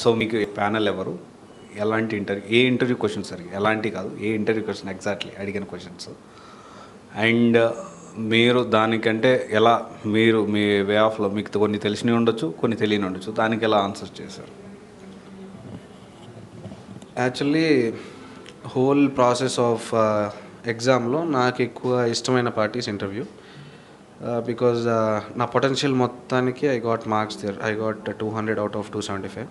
So మీకు panel ఎవరు, ఎలాంటి ఇంటర్వ్యూ, ఏ ఇంటర్వ్యూ క్వశ్చన్స్ సరిగ్గా ఎలాంటి కాదు, ఏ ఇంటర్వ్యూ క్వశ్చన్ ఎగ్జాక్ట్లీ అడిగిన క్వశ్చన్స్, అండ్ మీరు దానికంటే ఎలా మీరు మీ వే ఆఫ్లో మీకు కొన్ని తెలిసినవి ఉండొచ్చు, కొన్ని తెలియని ఉండొచ్చు, దానికి ఎలా ఆన్సర్ చేశారు? యాక్చువల్లీ హోల్ ప్రాసెస్ ఆఫ్ ఎగ్జామ్లో నాకు ఎక్కువ ఇష్టమైన పార్టీస్ ఇంటర్వ్యూ. బికాజ్ నా పొటెన్షియల్ మొత్తానికి I got marks there. I got 200 out of 275.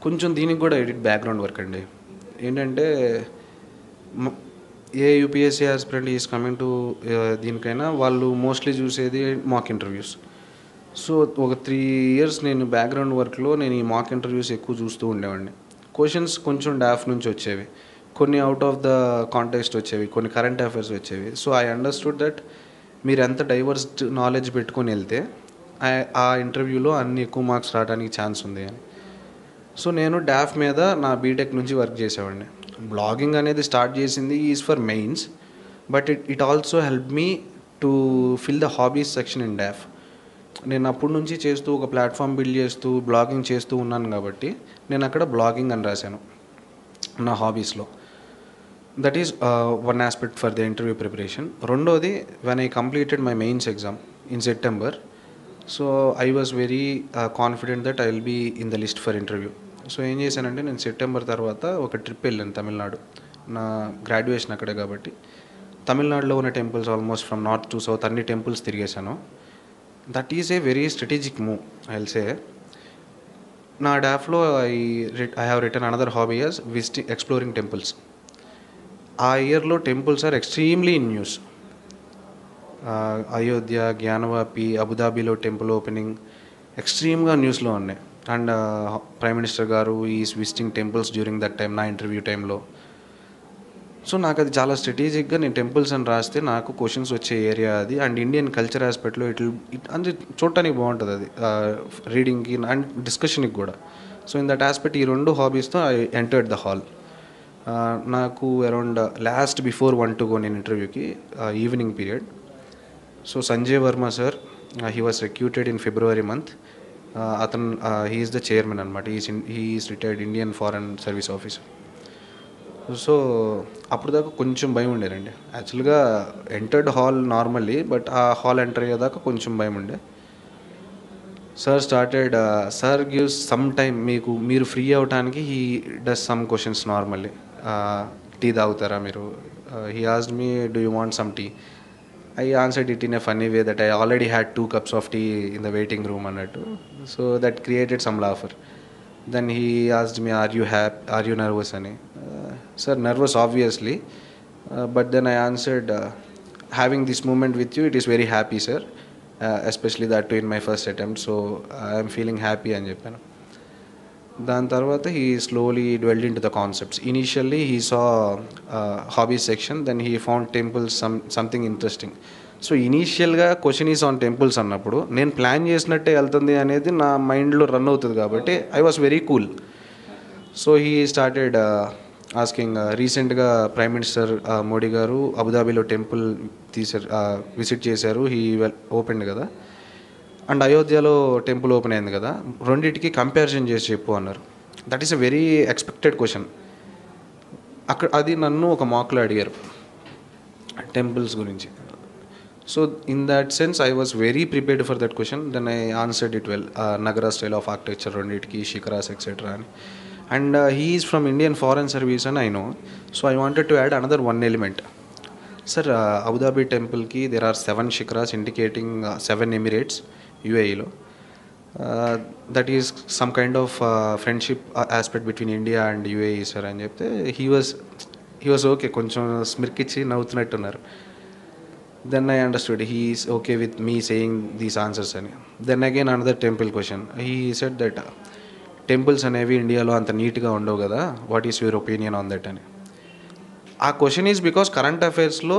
కొంచెం దీనికి కూడా ఎడిట్ బ్యాక్గ్రౌండ్ వర్క్ అండి. ఏంటంటే a UPSC aspirant is coming to దీనికైనా వాళ్ళు మోస్ట్లీ చూసేది మాక్ ఇంటర్వ్యూస్. సో ఒక 3 years నేను బ్యాక్గ్రౌండ్ వర్క్లో నేను ఈ మాక్ ఇంటర్వ్యూస్ ఎక్కువ చూస్తూ ఉండేవాడిని. క్వశ్చన్స్ కొంచెం డాఫ్ నుంచి వచ్చేవి, కొన్ని అవుట్ ఆఫ్ ద కాంటెక్స్ట్ వచ్చేవి, కొన్ని కరెంట్ అఫైర్స్ వచ్చేవి. సో ఐ అండర్స్టూడ్ దట్ మీరు ఎంత డైవర్స్ నాలెడ్జ్ పెట్టుకొని వెళ్తే ఆ ఇంటర్వ్యూలో అన్ని ఎక్కువ మార్క్స్ రావడానికి ఛాన్స్ ఉంది అని. సో నేను డాఫ్ మీద నా బీటెక్ నుంచి వర్క్ చేసేవాడిని. బ్లాగింగ్ అనేది స్టార్ట్ చేసింది is for mains, but it also help me to fill the hobbies section in DOF. నేను అప్పటి నుంచి చేస్తూ ఒక ప్లాట్ఫామ్ బిల్డ్ చేస్తూ బ్లాగింగ్ చేస్తూ ఉన్నాను కాబట్టి నేను అక్కడ బ్లాగింగ్ అని రాశాను నా హాబీస్లో. That is one aspect for the interview preparation. రెండోది, when I completed my mains exam in September, so I was very confident that I will be in the list for interview. So ఏం చేశానంటే నేను September తర్వాత ఒక trip వెళ్ళాను తమిళనాడు. నా graduation అక్కడే కాబట్టి తమిళనాడులో ఉన్న temples almost from north to south అన్ని టెంపుల్స్ తిరిగేశాను. That is a very strategic move I will say. నా డాఫ్లో I have written another hobby as exploring temples. ఆ ఇయర్లో temples are extremely in news. Ayodhya, Gyanvapi, అబుదాబిలో టెంపుల్ ఓపెనింగ్ ఎక్స్ట్రీమ్గా న్యూస్లో ఉన్నాయి. అండ్ ప్రైమ్ మినిస్టర్ గారు is visiting temples during that time, నా ఇంటర్వ్యూ టైంలో. సో నాకు అది చాలా స్ట్రాటజిక్గా నేను టెంపుల్స్ అని రాస్తే నాకు క్వశ్చన్స్ వచ్చే ఏరియా అది. అండ్ ఇండియన్ కల్చర్ ఆస్పెక్ట్లో అంటే చూడటానికి బాగుంటుంది అది, రీడింగ్కి అండ్ డిస్కషన్కి కూడా. సో ఇన్ దట్ ఆస్పెక్ట్ ఈ రెండు హాబీస్తో ఐ ఎంటర్డ్ ద హాల్. నాకు around last before 1 to go నేను ఇంటర్వ్యూకి evening period. So Sanjay Varma sir, he was recruited in February month. అతను హీ ఈస్ ద చైర్మన్ అనమాట. He is retired Indian foreign service officer. So అప్పుడు దాకా కొంచెం భయం ఉండేనండి. యాక్చువల్గా ఎంటర్డ్ హాల్ నార్మల్లీ, బట్ ఆ హాల్ ఎంటర్ అయ్యేదాకా కొంచెం భయం ఉండే. సార్ గివ్స్ సమ్ టైమ్ మీరు ఫ్రీ అవడానికి he does some questions normally. Tea తాగుతారా మీరు? He asked me, do you want some tea? I answered it in a funny way that I already had 2 cups of tea in the waiting room అన్నట్టు. So that created some laughter. Then he asked me, are you nervous అని. Sir, nervous obviously, but then I answered, having this moment with you, it is very happy sir, especially that too in my first attempt, so I am feeling happy అని చెప్పాను. దాని తర్వాత he slowly dwelled into the concepts. Initially he saw hobbies section, then he found temples something interesting. So ఇనీషియల్గా question is on temples అన్నప్పుడు నేను plan చేసినట్టే వెళ్తుంది అనేది నా మైండ్లో రన్ అవుతుంది కాబట్టి I was very cool. So he started asking, రీసెంట్గా ప్రైమ్ మినిస్టర్ మోడీ గారు అబుదాబిలో టెంపుల్ విజిట్ చేశారు, హీ ఓపెన్డ్ కదా, అండ్ అయోధ్యలో టెంపుల్ ఓపెన్ అయింది కదా, రెండింటికి కంపారిజన్ చేసి చెప్పు అన్నారు. That is a very expected question. అది నన్ను ఒక మాక్లో అడిగారు టెంపుల్స్ గురించి. So in that sense I was very prepared for that question. Then I answered it well. Nagara style of architecture రెండింటికి, శిఖరాస్ ఎక్సెట్రా అని. And he is from Indian foreign service అని I know. So I wanted to add another 1 element. Sir, Abu Dhabi టెంపుల్కి there are 7 shikharas indicating 7 Emirates UAEలో. That is some kind of friendship aspect between India and UAE sir అని చెప్తే he was okay, కొంచెం స్మిర్కిచ్చి నవ్వుతున్నట్టున్నారు. Then I understood he is okay with me saying these answers అని. Then again another temple question. He said that temples అనేవి ఇండియాలో అంత నీట్గా ఉండవు కదా, what is your opinion on that అని. ఆ క్వశ్చన్ ఈజ్ బికాస్ కరెంట్ అఫైర్స్లో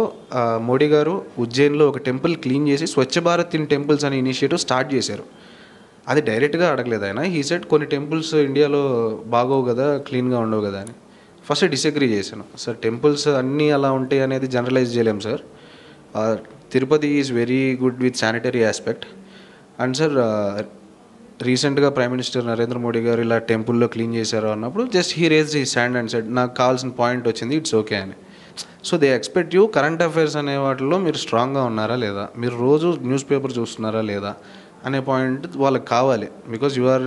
మోడీ గారు ఉజ్జయిన్లో ఒక టెంపుల్ క్లీన్ చేసి స్వచ్ఛ భారత్ ఇన్ టెంపుల్స్ అనే ఇనిషియేటివ్ స్టార్ట్ చేశారు. అది డైరెక్ట్గా అడగలేదు ఆయన. హీ సెడ్ కొన్ని టెంపుల్స్ ఇండియాలో బాగోవు కదా, క్లీన్గా ఉండవు కదా అని. ఫస్ట్ డిసగ్రీ చేశాను. సార్, టెంపుల్స్ అన్నీ అలా ఉంటాయి అనేది జనరలైజ్ చేయలేం sir. Tirupati is very good with sanitary aspect. And sir, రీసెంట్గా ప్రైమ్ మినిస్టర్ నరేంద్ర మోడీ గారు ఇలా టెంపుల్లో క్లీన్ చేశారు అన్నప్పుడు just he raise he stand and said నాకు కావాల్సిన పాయింట్ వచ్చింది, ఇట్స్ ఓకే అని. So they expect you current affairs అనే వాటిలో మీరు స్ట్రాంగ్గా ఉన్నారా లేదా, మీరు రోజు న్యూస్ పేపర్ చూస్తున్నారా లేదా అనే పాయింట్ వాళ్ళకి కావాలి. Because you are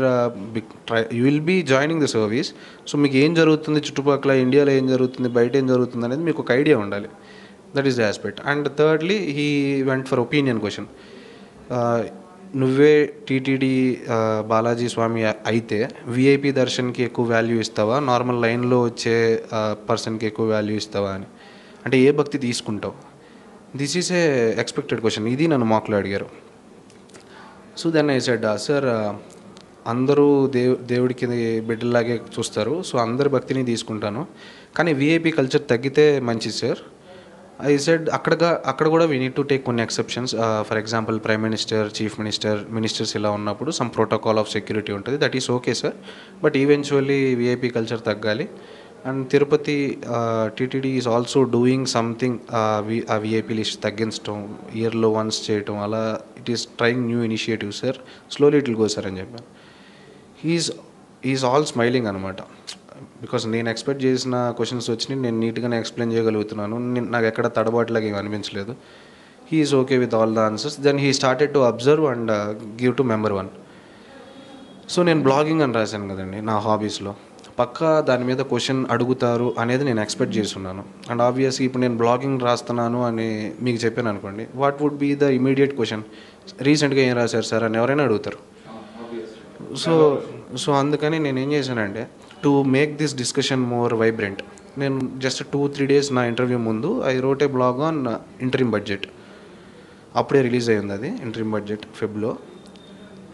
you will be joining the service. So మీకు ఏం జరుగుతుంది చుట్టుపక్కల, ఇండియాలో ఏం జరుగుతుంది, బయట ఏం జరుగుతుంది అనేది మీకు ఒక ఐడియా ఉండాలి. That is the aspect. And thirdly he went for opinion question. నువ్వే టీటీడీ బాలాజీ స్వామి అయితే విఐపి దర్శన్కి ఎక్కువ వాల్యూ ఇస్తావా, నార్మల్ లైన్లో వచ్చే పర్సన్కి ఎక్కువ వాల్యూ ఇస్తావా అని, అంటే ఏ భక్తి తీసుకుంటావు? This is a expected question. ఇది నన్ను మాకులో అడిగారు. So then I said sir అందరూ దేవుడికి బిడ్డలాగే చూస్తారు, సో అందరి భక్తిని తీసుకుంటాను, కానీ విఐపి కల్చర్ తగ్గితే మంచిది సార్. ఐ సెడ్ అక్కడ కూడా వీ నీడ్ టు టేక్ కొన్ని exceptions. For example prime minister, chief ministers ఇలా ఉన్నప్పుడు సమ్ ప్రోటోకాల్ ఆఫ్ సెక్యూరిటీ ఉంటుంది, that is okay sir. But eventually VIP culture తగ్గాలి. And Tirupati TTD is also doing something, ఆ VIP list తగ్గించడం, ఇయర్లో once చేయటం, అలా it is trying new initiative sir, slowly it will go sir అని చెప్పాను. Is all smiling అనమాట. Because నేను ఎక్స్పెక్ట్ చేసిన క్వశ్చన్స్ వచ్చినాయి, నేను నీట్గానే ఎక్స్ప్లెయిన్ చేయగలుగుతున్నాను, నాకు ఎక్కడ తడబాటులాగా ఏమి అనిపించలేదు. He is okay with all the answers. Then he started to observe and give to member 1. So నేను బ్లాగింగ్ అని రాశాను కదండి నా హాబీస్లో, పక్కా దాని మీద క్వశ్చన్ అడుగుతారు అనేది నేను ఎక్స్పెక్ట్ చేస్తున్నాను. అండ్ ఆబ్వియస్లీ ఇప్పుడు నేను బ్లాగింగ్ రాస్తున్నాను అని మీకు చెప్పాను అనుకోండి, what would be the immediate question? రీసెంట్గా ఏం రాశారు సార్ అని ఎవరైనా అడుగుతారు. సో అందుకని నేను ఏం చేశానంటే, to make this discussion more vibrant, నేను జస్ట్ 2-3 days నా ఇంటర్వ్యూ ముందు I wrote a blog on interim budget. అప్పుడే రిలీజ్ అయ్యింది అది, ఇంటరిమ్ బడ్జెట్ ఫెబ్లో.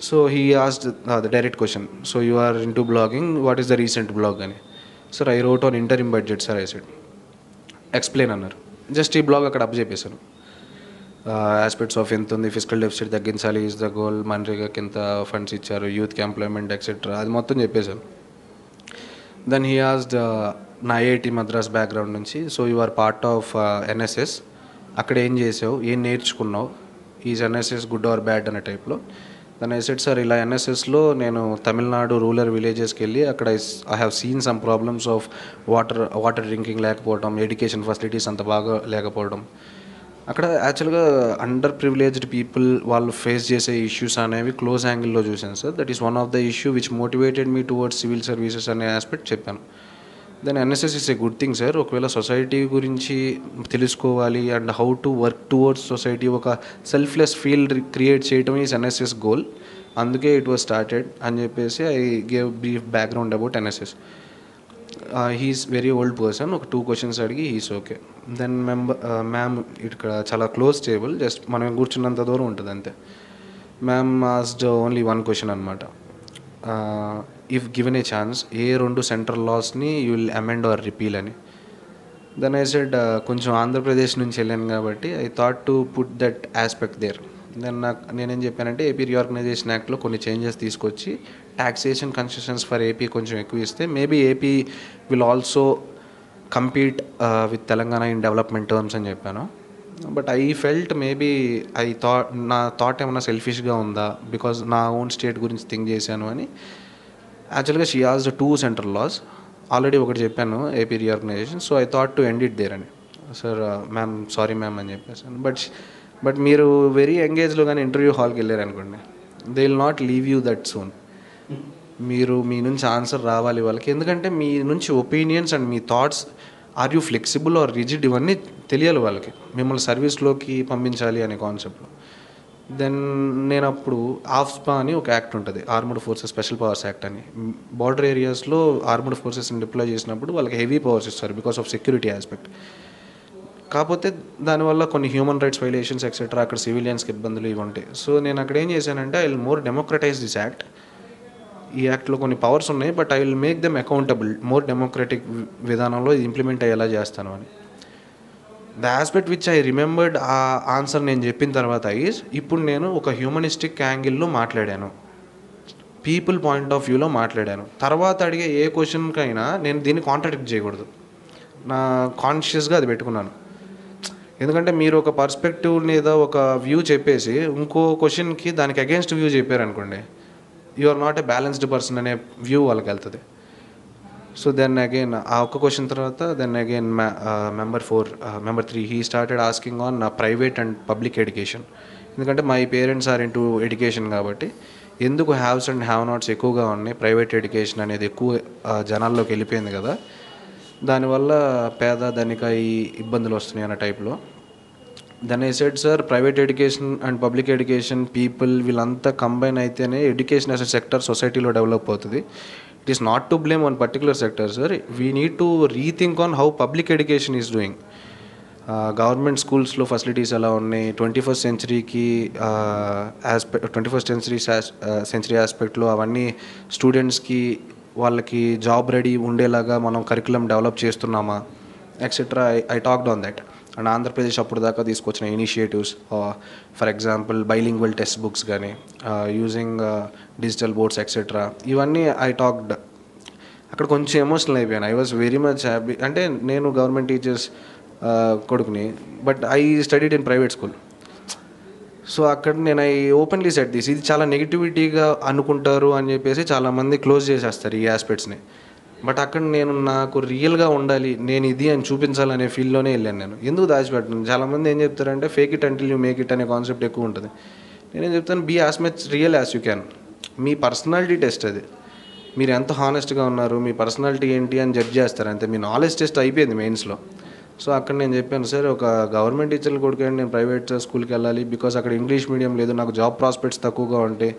So he asked the direct question, so you are into blogging, what is the recent blog అని. Sir I wrote on interim budget sir. I said explain అన్నారు. Just ఈ blog అక్కడ up చెప్పేశాను. Aspects of ఎంత ఉంది, physical deficit తగ్గించాలి is the goal, మన్రేగాకి ఎంత ఫండ్స్ ఇచ్చారు, యూత్కి ఎంప్లాయ్మెంట్ ఎక్సెట్రా, అది మొత్తం చెప్పేశాను. దెన్ హీ ఆస్క్డ్ నా ఐఐటి మద్రాస్ బ్యాక్గ్రౌండ్ నుంచి, so you are part of NSS, అక్కడ ఏం చేసావు, ఏం నేర్చుకున్నావు, is NSS good or bad అనే టైప్లో. దెన్ ఐ సెడ్ సార్ ఇలా ఎన్ఎస్ఎస్లో నేను తమిళనాడు రూరల్ విలేజెస్కి వెళ్ళి అక్కడ I have seen some problems of water drinking లేకపోవడం, ఎడ్యుకేషన్ ఫెసిలిటీస్ అంత బాగా లేకపోవడం, అక్కడ యాక్చువల్గా అండర్ ప్రివిలేజ్డ్ పీపుల్ వాళ్ళు ఫేస్ చేసే ఇష్యూస్ అనేవి క్లోజ్ యాంగిల్లో చూశాను sir. That is one of the issue which motivated me towards civil services అనే ఆస్పెక్ట్ చెప్పాను. Then NSS is a good thing sir. ఒకవేళ సొసైటీ గురించి తెలుసుకోవాలి and how to work towards society, ఒక సెల్ఫ్లెస్ ఫీల్డ్ క్రియేట్ చేయటం ఈజ్ ఎన్ఎస్ఎస్ గోల్, అందుకే it was started అని చెప్పేసి I gave brief background about NSS. He is very old person. ఒక 2 questions అడిగి హీస్ ఓకే. దెన్ మ్యామ్ ఇక్కడ చాలా క్లోజ్ టేబుల్, జస్ట్ మనం కూర్చున్నంత దూరం ఉంటుంది అంతే. మ్యామ్ ఆస్క్డ్ ఓన్లీ 1 question అనమాట. If given a chance a 2 central లాస్ని you will amend or repeal అని. దెన్ ఐ సెడ్ కొంచెం ఆంధ్రప్రదేశ్ నుంచి వెళ్ళాను కాబట్టి I thought to put that aspect there. Then నేనేం చెప్పానంటే ఏపీ రీఆర్గనైజేషన్ యాక్ట్లో కొన్ని చేంజెస్ తీసుకొచ్చి టాక్సేషన్ కన్సెషన్స్ ఫర్ ఏపీ కొంచెం ఎక్కువ ఇస్తే maybe AP will also compete with Telangana in development terms అని చెప్పాను. బట్ ఐ ఫెల్ట్ మేబీ నా థాట్ ఏమైనా సెల్ఫిష్గా ఉందా, బికాజ్ నా ఓన్ స్టేట్ గురించి థింక్ చేశాను అని. యాక్చువల్గా she asked 2 central laws, already ఒకటి చెప్పాను AP reorganisation, so I thought to end it there అని. సార్ మ్యామ్ సారీ మ్యామ్ అని చెప్పేసాను. బట్ మీరు వెరీ ఎంగేజ్లో కానీ ఇంటర్వ్యూ హాల్కి వెళ్ళారు అనుకోండి, they will not leave you that soon. మీరు మీ నుంచి ఆన్సర్ రావాలి వాళ్ళకి, ఎందుకంటే మీ నుంచి ఒపీనియన్స్ అండ్ మీ thoughts, or you flexible or rigid, ఇవన్నీ తెలియాలి వాళ్ళకి, మిమ్మల్ని సర్వీస్లోకి పంపించాలి అనే కాన్సెప్ట్లో. దెన్ నేను అప్పుడు ఆఫ్స్పా అని ఒక యాక్ట్ ఉంటుంది, armed forces special powers act అని. బార్డర్ ఏరియాస్లో ఆర్మడ్ ఫోర్సెస్ని డిప్లాయ్ చేసినప్పుడు వాళ్ళకి హెవీ పవర్స్ ఇస్తారు బికాస్ ఆఫ్ సెక్యూరిటీ ఆస్పెక్ట్. కాకపోతే దానివల్ల కొన్ని హ్యూమన్ రైట్స్ వైలేషన్స్ ఎక్సెట్రా, అక్కడ సివిలియన్స్కి ఇబ్బందులు ఇవి ఉంటాయి. సో నేను అక్కడ ఏం చేశానంటే I will more democratise this act. ఈ యాక్ట్లో కొన్ని పవర్స్ ఉన్నాయి, but I will make them accountable, more democratic విధానంలో ఇది ఇంప్లిమెంట్ అయ్యేలా చేస్తాను అని. The aspect which I remembered, ఆ ఆన్సర్ నేను చెప్పిన తర్వాత ఇప్పుడు నేను ఒక హ్యూమనిస్టిక్ యాంగిల్లో మాట్లాడాను, పీపుల్ పాయింట్ ఆఫ్ వ్యూలో మాట్లాడాను. తర్వాత అడిగే ఏ క్వశ్చన్కైనా నేను దీన్ని కాంట్రాడిక్ట్ చేయకూడదు, నా కాన్షియస్గా అది పెట్టుకున్నాను. ఎందుకంటే మీరు ఒక పర్స్పెక్టివ్ లేదా ఒక వ్యూ చెప్పేసి ఇంకో క్వశ్చన్కి దానికి అగేన్స్ట్ వ్యూ చెప్పారనుకోండి, you are not a balanced person అనే వ్యూ వాళ్ళకి వెళ్తుంది. సో దెన్ అగైన్ ఆ ఒక్క క్వశ్చన్ తర్వాత then again member 3 he started asking on private and public education. ఎందుకంటే my parents are into education కాబట్టి ఎందుకు హ్యావ్స్ అండ్ హ్యావ్ నాట్స్ ఎక్కువగా ఉన్నాయి, ప్రైవేట్ ఎడ్యుకేషన్ అనేది ఎక్కువ జనాల్లోకి వెళ్ళిపోయింది కదా, దానివల్ల పేద ధనిక ఈ ఇబ్బందులు వస్తున్నాయి అన్న టైప్లో. Then I said sir private education and public education people వీళ్ళంతా కంబైన్ అయితేనే ఎడ్యుకేషన్ యాజ్ అ సెక్టర్ సొసైటీలో డెవలప్ అవుతుంది. It is not to blame on particular sector sir, we need to rethink on how public education is doing. Government స్కూల్స్లో facilities ఎలా ఉన్నాయి, 21st century ఆస్పెక్ట్లో అవన్నీ స్టూడెంట్స్కి వాళ్ళకి జాబ్ రెడీ ఉండేలాగా మనం కరికులం డెవలప్ చేస్తున్నామా etcetera. I talked on that. And Andhra Pradesh అప్పుడు దాకా తీసుకొచ్చిన initiatives, for example bilingual text books కానీ యూజింగ్ డిజిటల్ బోర్డ్స్ ఎక్సెట్రా, ఇవన్నీ ఐ టాక్డ్. అక్కడ కొంచెం ఎమోషనల్ అయిపోయాను. I was very much happy. అంటే నేను గవర్నమెంట్ టీచర్స్ కొడుకుని, but I studied in private school. So అక్కడ నేను ఐ ఓపెన్లీ సెట్ దిస్. ఇది చాలా నెగిటివిటీగా అనుకుంటారు అని చెప్పేసి చాలామంది క్లోజ్ చేసేస్తారు ఈ ఆస్పెక్ట్స్ని. బట్ అక్కడ నేను నాకు రియల్గా ఉండాలి, నేను ఇది అని చూపించాలనే ఫీల్డ్లోనే వెళ్ళాను. నేను ఎందుకు దాచిపెట్టాను. చాలామంది ఏం చెప్తారంటే fake it until you make it అనే కాన్సెప్ట్ ఎక్కువ ఉంటుంది. నేనేం చెప్తాను, be as much real as you can. మీ పర్సనాలిటీ టెస్ట్ అది. మీరు ఎంత హానెస్ట్గా ఉన్నారు, మీ పర్సనాలిటీ ఏంటి అని జడ్జ్ చేస్తారు అంతే. మీ నాలెడ్జ్ టెస్ట్ అయిపోయింది మెయిన్స్లో. సో అక్కడ నేను చెప్పాను సార్, ఒక గవర్నమెంట్ టీచర్లు కొడుకండి నేను ప్రైవేట్ స్కూల్కి వెళ్ళాలి, బికాస్ అక్కడ ఇంగ్లీష్ మీడియం లేదు, నాకు జాబ్ ప్రాస్పెక్ట్స్ తక్కువగా ఉంటాయి.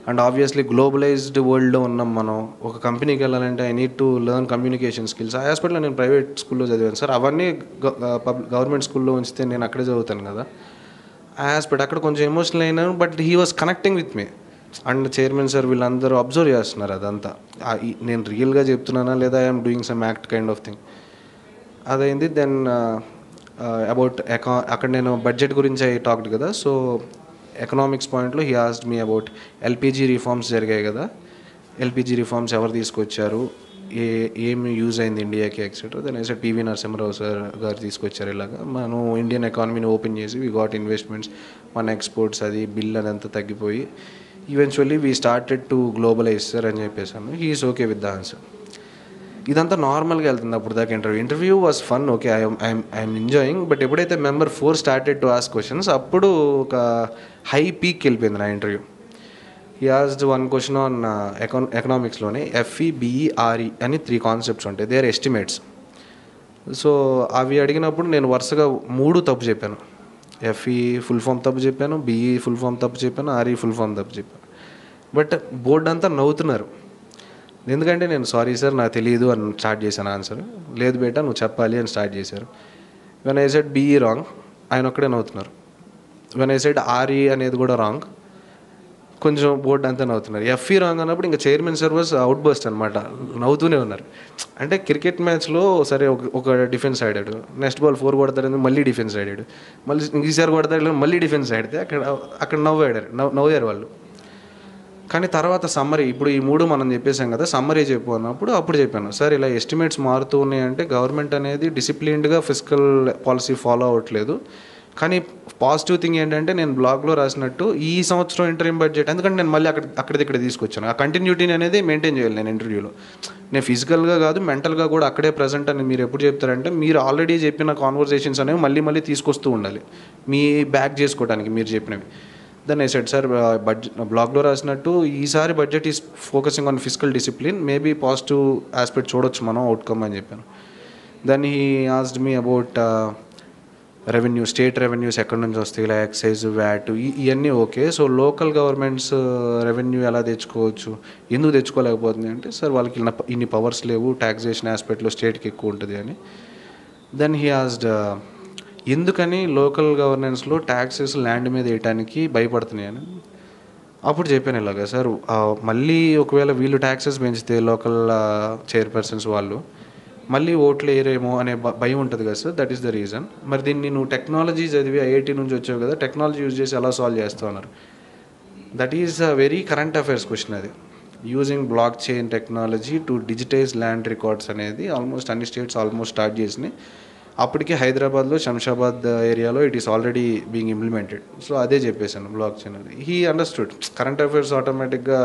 అండ్ ఆబ్వియస్లీ గ్లోబలైజ్డ్ వరల్డ్లో ఉన్నాం మనం. ఒక కంపెనీకి వెళ్ళాలంటే I need to learn communication skills. ఆ హాస్పిటల్లో నేను ప్రైవేట్ స్కూల్లో చదివాను సార్. అవన్నీ గవర్నమెంట్ స్కూల్లో ఉంచితే నేను అక్కడే చదువుతాను కదా. ఆ హాస్పిటల్ అక్కడ కొంచెం ఎమోషనల్ అయినాను, but he was connecting with me. And chairman sir వీళ్ళందరూ అబ్జర్వ్ చేస్తున్నారు అదంతా. నేను రియల్గా చెప్తున్నానా లేదా I'm doing some act kind of thing. అదైంది. దెన్ అబౌట్ అక్కడ నేను బడ్జెట్ గురించి ఐ టాక్డ్ కదా. సో ఎకనామిక్స్ పాయింట్లో he asked me about LPG reforms జరిగాయి కదా, ఎల్పిజి రిఫార్మ్స్ ఎవరు తీసుకొచ్చారు, ఏమి యూజ్ అయింది ఇండియాకి etcetera. Then I said P V Narasimha Rao sir గారు తీసుకొచ్చారు. ఇలాగా మనం ఇండియన్ ఎకానమీని ఓపెన్ చేసి వీ గాట్ ఇన్వెస్ట్మెంట్స్, మన ఎక్స్పోర్ట్స్ అది బిల్ అదంతా తగ్గిపోయి eventually we started to globalise sir అని చెప్పేసాను. He is okay with the answer. ఇదంతా నార్మల్గా వెళ్తుంది అప్పుడు దాకా. Interview was fun, okay, I'm enjoying. But ఎప్పుడైతే member 4 started to ask questions అప్పుడు ఒక హై పీక్ వెళ్ళిపోయింది నా interview. He asked one question on ఎకనామిక్స్లోనే FEBERE అని 3 కాన్సెప్ట్స్ ఉంటాయి. They are estimates. సో అవి అడిగినప్పుడు నేను వరుసగా 3 తప్పు చెప్పాను. FE ఫుల్ ఫామ్ తప్పు చెప్పాను, BE ఫుల్ ఫామ్ తప్పు చెప్పాను, RE ఫుల్ ఫామ్ తప్పు చెప్పాను. బట్ బోర్డు అంతా నవ్వుతున్నారు. ఎందుకంటే నేను సారీ సార్ నాకు తెలియదు అని స్టార్ట్ చేశాను ఆన్సర్. లేదు బేటా నువ్వు చెప్పాలి అని స్టార్ట్ చేశారు. When I said BE wrong, ఆయన ఒక్కడే నవ్వుతున్నారు. వెన్ ఐ సెడ్ RE అనేది కూడా రాంగ్, కొంచెం బోర్డు అంతా నవ్వుతున్నారు. FE రాంగ్ అన్నప్పుడు ఇంకా chairman sir was outburst అనమాట, నవ్వుతూనే ఉన్నారు. అంటే క్రికెట్ మ్యాచ్లో సరే ఒక డిఫెన్స్ ఆడాడు, నెక్స్ట్ బాల్ 4 కొడతాడని మళ్ళీ డిఫెన్స్ ఆడాడు, మళ్ళీ ఈసారి కొడతాడు మళ్ళీ డిఫెన్స్ ఆడితే అక్కడ నవ్వారు వాళ్ళు. కానీ తర్వాత సమ్మరీ, ఇప్పుడు ఈ 3 మనం చెప్పేసాం కదా, సమ్మరీ చెప్పు అన్నప్పుడు అప్పుడు చెప్పాను సార్ ఇలా ఎస్టిమేట్స్ మారుతూ ఉన్నాయంటే గవర్నమెంట్ అనేది డిసిప్లిన్డ్గా ఫిజికల్ పాలసీ ఫాలో అవ్వట్లేదు. కానీ పాజిటివ్ థింగ్ ఏంటంటే నేను బ్లాగ్లో రాసినట్టు ఈ సంవత్సరం ఇంటర్వ్యూ బడ్జెట్, ఎందుకంటే నేను మళ్ళీ అక్కడిక్కడ తీసుకొచ్చాను. ఆ కంటిన్యూటీని అనేది మెయింటైన్ చేయాలి నేను ఇంటర్వ్యూలో. నేను ఫిజికల్గా కాదు మెంటల్గా కూడా అక్కడే ప్రజెంట్ అని మీరు ఎప్పుడు చెప్తారంటే మీరు ఆల్రెడీ చెప్పిన కాన్వర్సేషన్స్ అనేవి మళ్ళీ తీసుకొస్తూ ఉండాలి మీ బ్యాక్ చేసుకోవడానికి మీరు చెప్పినవి. దెన్ ఐ సెడ్ సార్ బ్లాగ్లో రాసినట్టు ఈసారి budget is focusing on physical discipline, maybe positive aspect చూడొచ్చు మనం అవుట్కమ్ అని చెప్పాను. Then he asked me about revenue, state revenues ఎక్కడి నుంచి వస్తాయి, ఇలా ఎక్సైజ్, వ్యాట్ ఇవన్నీ okay. So local governments revenue ఎలా తెచ్చుకోవచ్చు, ఎందుకు తెచ్చుకోలేకపోతుంది అంటే సార్ వాళ్ళకి ఇన్ని పవర్స్ లేవు, ట్యాక్సేషన్ ఆస్పెక్ట్లో స్టేట్కి ఎక్కువ ఉంటుంది అని. దెన్ హీ ఆస్క్డ్ ఎందుకని లోకల్ గవర్నెన్స్లో ట్యాక్సెస్ ల్యాండ్ మీద వేయడానికి భయపడుతున్నాయని. అప్పుడు చెప్పాను ఇలాగా సార్ మళ్ళీ ఒకవేళ వీళ్ళు ట్యాక్సెస్ పెంచితే లోకల్ చైర్పర్సన్స్ వాళ్ళు మళ్ళీ ఓట్లు వేయరేమో అనే భయం ఉంటుంది కదా sir, that is the reason. మరి దీన్ని నువ్వు టెక్నాలజీ చదివి IIT నుంచి వచ్చావు కదా, టెక్నాలజీ యూజ్ చేసి ఎలా సాల్వ్ చేస్తావు అన్నారు. That is a very current affairs question అది. Using blockchain technology to digitise land records అనేది ఆల్మోస్ట్ అన్ని స్టేట్స్ ఆల్మోస్ట్ స్టార్ట్ చేసినాయి. అప్పటికే హైదరాబాద్లో శంషాబాద్ ఏరియాలో it is already being implemented. So అదే చెప్పేశాను బ్లాక్ చైన్ అని. హీ అండర్స్టూడ్ కరెంట్ అఫైర్స్ ఆటోమేటిక్గా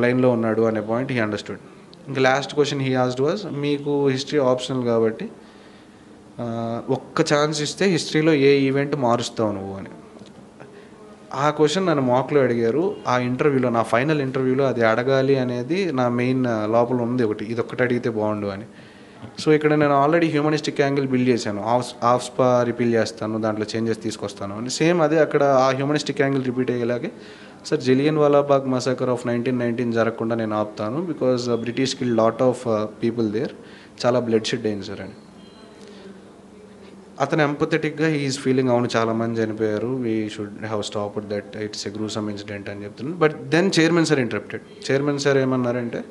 లైన్లో ఉన్నాడు అనే పాయింట్ హీ అండర్స్టూడ్. ఇంకా last question he asked was, మీకు హిస్టరీ ఆప్షనల్ కాబట్టి ఒక్క ఛాన్స్ ఇస్తే హిస్టరీలో ఏ ఈవెంట్ మారుస్తావు నువ్వు అని. ఆ క్వశ్చన్ నన్ను మాక్లో అడిగారు. ఆ ఇంటర్వ్యూలో, నా ఫైనల్ ఇంటర్వ్యూలో అది అడగాలి అనేది నా మెయిన్ లోపల ఉంది ఒకటి, ఇది ఒక్కటి అడిగితే బాగుండు అని. సో ఇక్కడ నేను ఆల్రెడీ హ్యూమనిస్టిక్ యాంగిల్ బిల్డ్ చేశాను. ఆఫ్ స్పా రిపీల్ చేస్తాను, దాంట్లో చేంజెస్ తీసుకొస్తాను అని. సేమ్ అదే అక్కడ ఆ హ్యూమనిస్టిక్ యాంగిల్ రిపీట్ అయ్యేలాగే, sir Jallian Walabagh massacre of 1919 జరగకుండా నేను ఆపుతాను, because British kill lot of people there, చాలా బ్లడ్ షెడ్ అయింది సార్ అని. అతను ఎంపథెటిక్గా ఈజ్ ఫీలింగ్, అవును చాలామంది చనిపోయారు, we should have stopped that, it's a gruesome incident అని చెప్తున్నాను. But then chairman sir interrupted. Chairman sir ఏమన్నారంటే,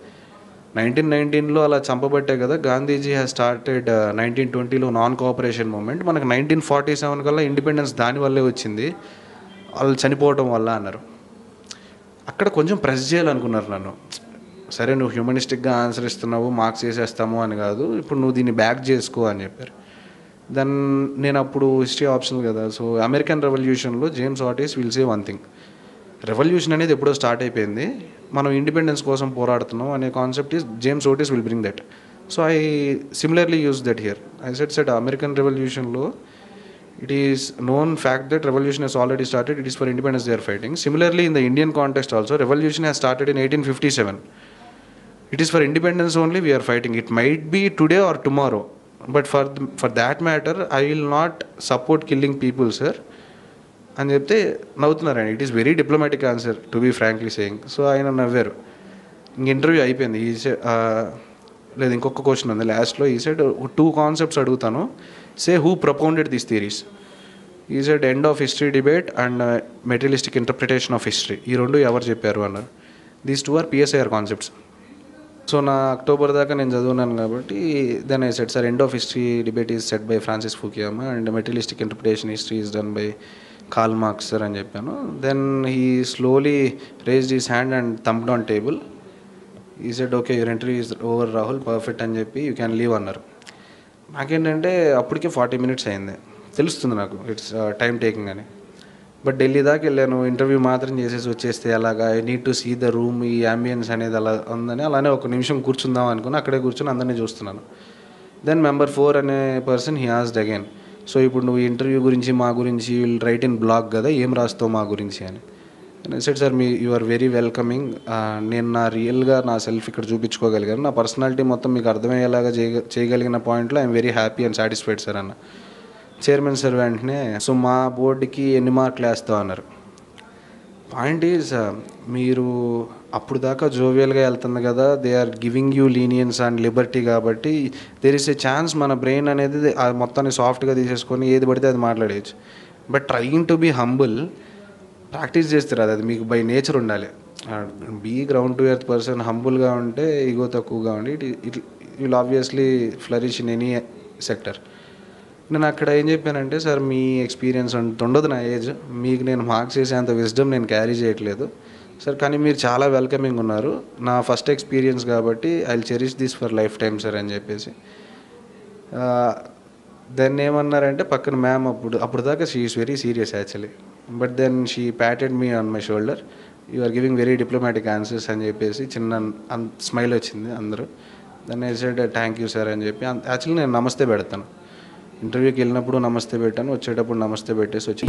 1919లో అలా చంపబట్టే కదా గాంధీజీ హ్యాస్ స్టార్టెడ్ 1920లో నాన్ కోఆపరేషన్ మూమెంట్, మనకు 1947 కల్లా ఇండిపెండెన్స్ దానివల్లే వచ్చింది, వాళ్ళు చనిపోవటం వల్ల అన్నారు. అక్కడ కొంచెం ప్రెస్ చేయాలనుకున్నారు నన్ను. సరే నువ్వు హ్యూమనిస్టిక్గా ఆన్సర్ ఇస్తున్నావు, మార్క్స్ చేసేస్తాము అని కాదు, ఇప్పుడు నువ్వు దీన్ని బ్యాక్ చేసుకో అని చెప్పారు. దెన్ నేను అప్పుడు హిస్టరీ ఆప్షనల్ కదా, సో అమెరికన్ రెవల్యూషన్లో James Otis will say one thing, revolution అనేది ఎప్పుడో స్టార్ట్ అయిపోయింది, మనం ఇండిపెండెన్స్ కోసం పోరాడుతున్నాం అనే concept is James Otis will bring that. So I similarly use that here. I said American రెవల్యూషన్లో it is known fact that revolution has already started, it is for independence they are fighting. Similarly in the Indian context also, revolution has started in 1857, it is for independence only we are fighting. It might be today or tomorrow, but for that matter I will not support killing people sir అని చెప్తే నవ్వుతున్నారండి. It is very diplomatic answer to be frankly saying. So ఆయన నవ్వారు. ఇంక interview అయిపోయింది. ఈ లేదు ఇంకొక క్వశ్చన్ ఉంది లాస్ట్లో. ఈ సైడ్ 2 కాన్సెప్ట్స్ అడుగుతాను, say who propounded these theories. ఈ side end of history debate and materialistic interpretation of history, ఈ 2 ఎవరు చెప్పారు అన్నారు. These 2 are PSIR concepts. So నా అక్టోబర్ దాకా నేను చదువున్నాను కాబట్టి then I said sir end of history debate is set by Francis Fukuyama and materialistic interpretation history is done by Karl Marx sir అని చెప్పాను. Then he slowly raised his hand and థంప్డ్ on table. He said okay your entry is over Rahul, perfect అని చెప్పి you can leave అన్నారు. నాకేంటంటే అప్పటికే 40 minutes అయింది, తెలుస్తుంది నాకు ఇట్స్ టైం టేకింగ్ అని. బట్ ఢిల్లీ దాకా వెళ్ళాను, ఇంటర్వ్యూ మాత్రం చేసేసి వచ్చేస్తే అలాగా, I need to see the room, ఈ అంబియన్స్ అనేది అలా ఉందని అలానే ఒక నిమిషం కూర్చుందాం అనుకుని అక్కడే కూర్చొని అందరినీ చూస్తున్నాను. దెన్ మెంబర్ 4 అనే person he asked again, so ఇప్పుడు నువ్వు ఇంటర్వ్యూ గురించి మా గురించి విల్ రైట్ ఇన్ బ్లాగ్ కదా, ఏం రాస్తావు మా గురించి అని. Said sir you are very welcoming, నేను నా రియల్గా నా సెల్ఫ్ ఇక్కడ చూపించుకోగలిగాను, నా పర్సనాలిటీ మొత్తం మీకు అర్థమయ్యేలాగా చేయగలిగిన పాయింట్లో I'm very happy and satisfied sir అన్న. చైర్మన్ సార్ వెంటనే, సో మా బోర్డుకి ఎన్ని మార్కులు వేస్తావు అన్నారు. పాయింట్ ఈజ్, మీరు అప్పుడు దాకా జోవియల్గా వెళ్తుంది కదా, they are giving you leniency and liberty, కాబట్టి దేర్ ఇస్ ఏ ఛాన్స్ మన బ్రెయిన్ అనేది మొత్తాన్ని సాఫ్ట్గా తీసేసుకొని ఏది పడితే అది మాట్లాడేయచ్చు. But trying to be humble practice చేస్తారు, అది మీకు బై నేచర్ ఉండాలి. Be ground to earth person, హంబుల్గా ఉంటే ఈగో తక్కువగా ఉండి it will obviously flourish in any sector. నేను అక్కడ ఏం చెప్పానంటే, సార్ మీ ఎక్స్పీరియన్స్ అంత ఉండదు, నా ఏజ్, మీకు నేను మార్క్స్ చేసేంత విజ్డమ్ నేను క్యారీ చేయట్లేదు సార్, కానీ మీరు చాలా వెల్కమింగ్ ఉన్నారు, నా ఫస్ట్ ఎక్స్పీరియన్స్ కాబట్టి I will cherish this for lifetime sir అని చెప్పేసి. దెన్ ఏమన్నారంటే పక్కన మ్యామ్, అప్పుడు దాకా she is very serious actually, but then she patted me on my shoulder, you are giving very diplomatic answers అని చెప్పేసి చిన్న స్మైల్ వచ్చింది అందరూ. Then I said thank you sir అని చెప్పి, యాక్చువల్లీ నేను నమస్తే పెడతాను, ఇంటర్వ్యూకి వెళ్ళినప్పుడు నమస్తే పెట్టాను, వచ్చేటప్పుడు నమస్తే పెట్టేసి వచ్చి